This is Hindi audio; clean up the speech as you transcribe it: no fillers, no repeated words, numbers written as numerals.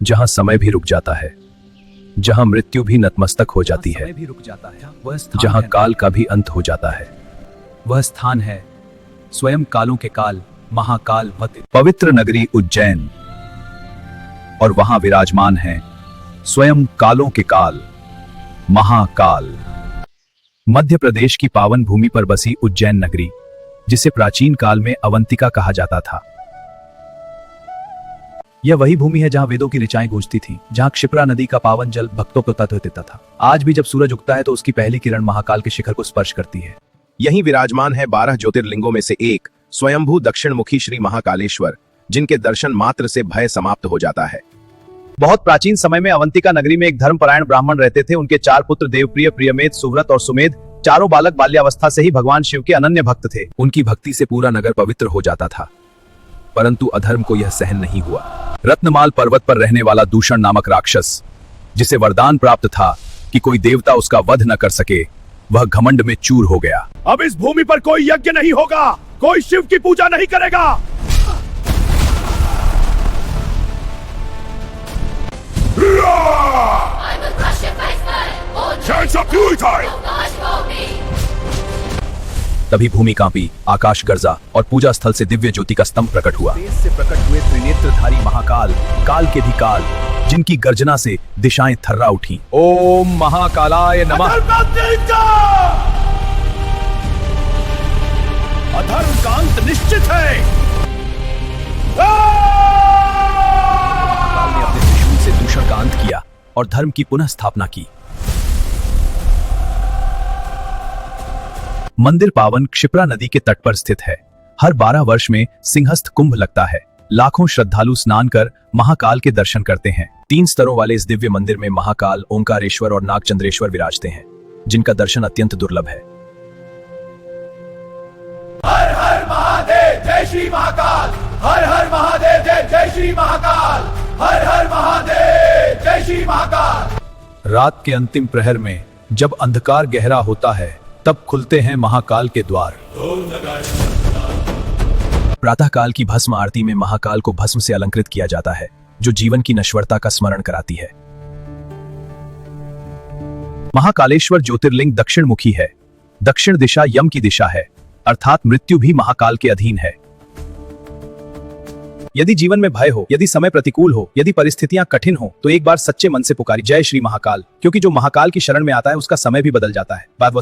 जहां समय भी रुक जाता है, जहां मृत्यु भी नतमस्तक हो जाती है, जहां काल का भी अंत हो जाता है। वह स्थान है स्वयं कालों के काल महाकाल पवित्र नगरी उज्जैन, और वहां विराजमान है स्वयं कालों के काल महाकाल। मध्य प्रदेश की पावन भूमि पर बसी उज्जैन नगरी, जिसे प्राचीन काल में अवंतिका कहा जाता था। यह वही भूमि है जहां वेदों की ऋचाएं गूंजती थीं, जहां क्षिप्रा नदी का पावन जल भक्तों को तत्व देता था। आज भी जब सूरज उगता है तो उसकी पहली किरण महाकाल के शिखर को स्पर्श करती है। यहीं विराजमान है 12 ज्योतिर्लिंगों में से एक स्वयंभू दक्षिणमुखी श्री महाकालेश्वर, जिनके दर्शन मात्र से भय समाप्त हो जाता है। बहुत प्राचीन समय में अवंतिका नगरी में एक धर्मपरायण ब्राह्मण रहते थे। उनके 4 पुत्र देवप्रिय, प्रियमेद, सुव्रत और सुमेध, चारों बालक बाल्यावस्था से ही भगवान शिव के अनन्य भक्त थे। उनकी भक्ति से पूरा नगर पवित्र हो जाता था, परंतु अधर्म को यह सहन नहीं हुआ। रत्नमाल पर्वत पर रहने वाला दूषण नामक राक्षस, जिसे वरदान प्राप्त था कि कोई देवता उसका वध न कर सके, वह घमंड में चूर हो गया। अब इस भूमि पर कोई यज्ञ नहीं होगा, कोई शिव की पूजा नहीं करेगा। तभी भूमि कांपी, आकाश गरजा और पूजा स्थल से दिव्य ज्योति का स्तंभ प्रकट हुआ। तेज से प्रकट हुए त्रिनेत्रधारी महाकाल, काल के भी काल, जिनकी गर्जना से दिशाएं थर्रा उठी। ओम महाकालाय नमः। अधर्म का अंत निश्चित है। काल ने अपने त्रिशूल से दूषण का अंत किया और धर्म की पुनः स्थापना की। मंदिर पावन क्षिप्रा नदी के तट पर स्थित है। हर 12 वर्ष में सिंहस्थ कुंभ लगता है। लाखों श्रद्धालु स्नान कर महाकाल के दर्शन करते हैं। 3 स्तरों वाले इस दिव्य मंदिर में महाकाल, ओंकारेश्वर और नागचंद्रेश्वर विराजते हैं, जिनका दर्शन अत्यंत दुर्लभ है। हर हर महादेव, जय श्री महाकाल। हर हर महादेव, जय जय श्री महाकाल। हर हर महादेव, जय श्री महाकाल। रात के अंतिम प्रहर में जब अंधकार गहरा होता है, तब खुलते हैं महाकाल के द्वार। प्रातःकाल की भस्म आरती में महाकाल को भस्म से अलंकृत किया जाता है, जो जीवन की नश्वरता का स्मरण कराती है। महाकालेश्वर ज्योतिर्लिंग दक्षिण मुखी है। दक्षिण दिशा यम की दिशा है, अर्थात मृत्यु भी महाकाल के अधीन है। यदि जीवन में भय हो, यदि समय प्रतिकूल हो, यदि परिस्थितियां कठिन हो, तो एक बार सच्चे मन से पुकारी जय श्री महाकाल, क्योंकि जो महाकाल की शरण में आता है उसका समय भी बदल जाता है। बात